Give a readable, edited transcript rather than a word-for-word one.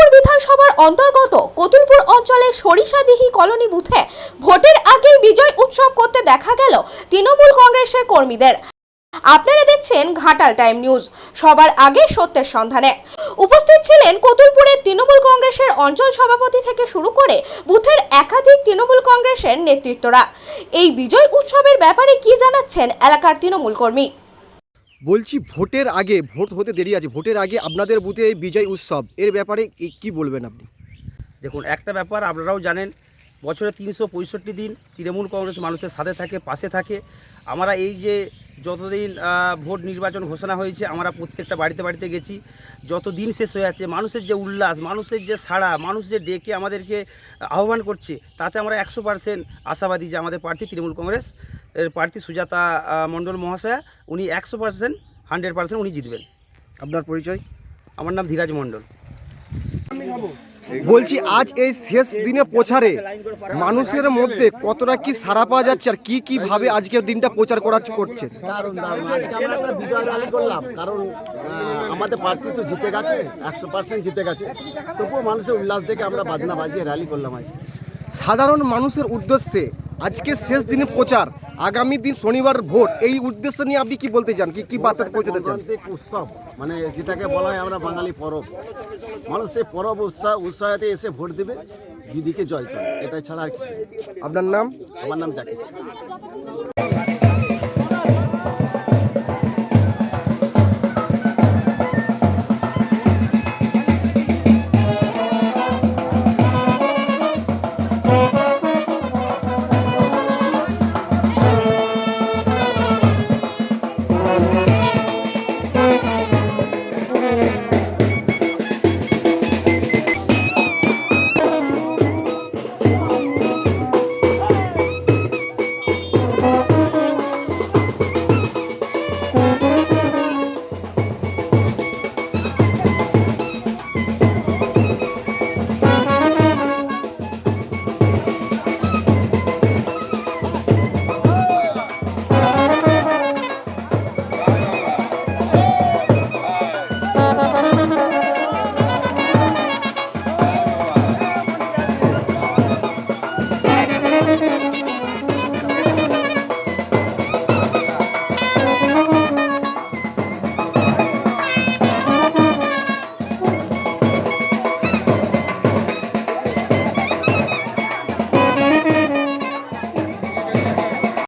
তৃণমূল বিধানসভার অন্তর্গত কতুলপুর অঞ্চলের সরিষাদিহি কলোনি বুথে ভোটের আগেই বিজয় উৎসব করতে দেখা গেল তৃণমূল কংগ্রেসের কর্মীদের। আপনারা দেখছেন ঘাটাল টাইম নিউজ, সবার আগে সত্যের সন্ধানে। উপস্থিত ছিলেন কতুলপুরের তৃণমূল কংগ্রেসের অঞ্চল সভাপতি থেকে শুরু করে বুথের একাধিক তৃণমূল কংগ্রেসের নেতৃত্বরা। এই বিজয় উৎসবের ব্যাপারে কি জানাচ্ছেন এলাকার তৃণমূল কর্মী? বলছি ভোটের আগে, ভোট হতে দেরি আছে, ভোটের আগে আপনাদের বুথে এই বিজয় উৎসব এর ব্যাপারে কি বলবেন আপনি? দেখুন, একটা ব্যাপার আপনারাও জানেন, বছরে 365 দিন তৃণমূল কংগ্রেস মানুষের সাথে থাকে, পাশে থাকে। আমরা এই যে যতদিন ভোট নির্বাচন ঘোষণা হয়েছে, আমরা প্রত্যেকটা বাড়িতে বাড়িতে গেছি। যত দিন শেষ হয়ে আছে, মানুষের যে উল্লাস, মানুষের যে সাড়া, মানুষ যে ডেকে আমাদেরকে আহ্বান করছে, তাতে আমরা 100% আশাবাদী যে আমাদের প্রার্থী তৃণমূল কংগ্রেস এর প্রার্থী সুজাতা মণ্ডল মহাশয়া, উনি 100% উনি জিতবেন। আপনার পরিচয়? আমার নাম ধীরাজ মণ্ডল। বলছি আজ এই শেষ দিনে প্রচারে মানুষের মধ্যে কতটা কি সাড়া পাওয়া যাচ্ছে আর কি ভাবে আজকের দিনটা প্রচার করছে? দারুণ দারুণ। আজকে আমরা একটা বিজয় র্যালি করলাম, কারণ আমাদের প্রার্থী তো জিতে গেছে, 100% জিতে গেছে। তবুও মানুষের উল্লাস দেখে আমরা বাজনা বাজিয়ে র্যালি করলাম। আজ সাধারণ মানুষের উদ্দেশ্যে আজকে শেষ দিনে প্রচার, আগামী দিন শনিবার ভোট, এই উদ্দেশ্য নিয়ে আপনি কি বলতে চান? কি বার্তা পৌঁছাতে চান? উৎসব মানে যেটাকে বলা হয় আমরা বাঙালি পরব, মানুষ সেই পরব উৎসাহেতে এসে ভোট দেবে, দিদিকে জয় করে, এটা ছাড়া আর কিছু। আপনার নাম? আমার নাম জাকির।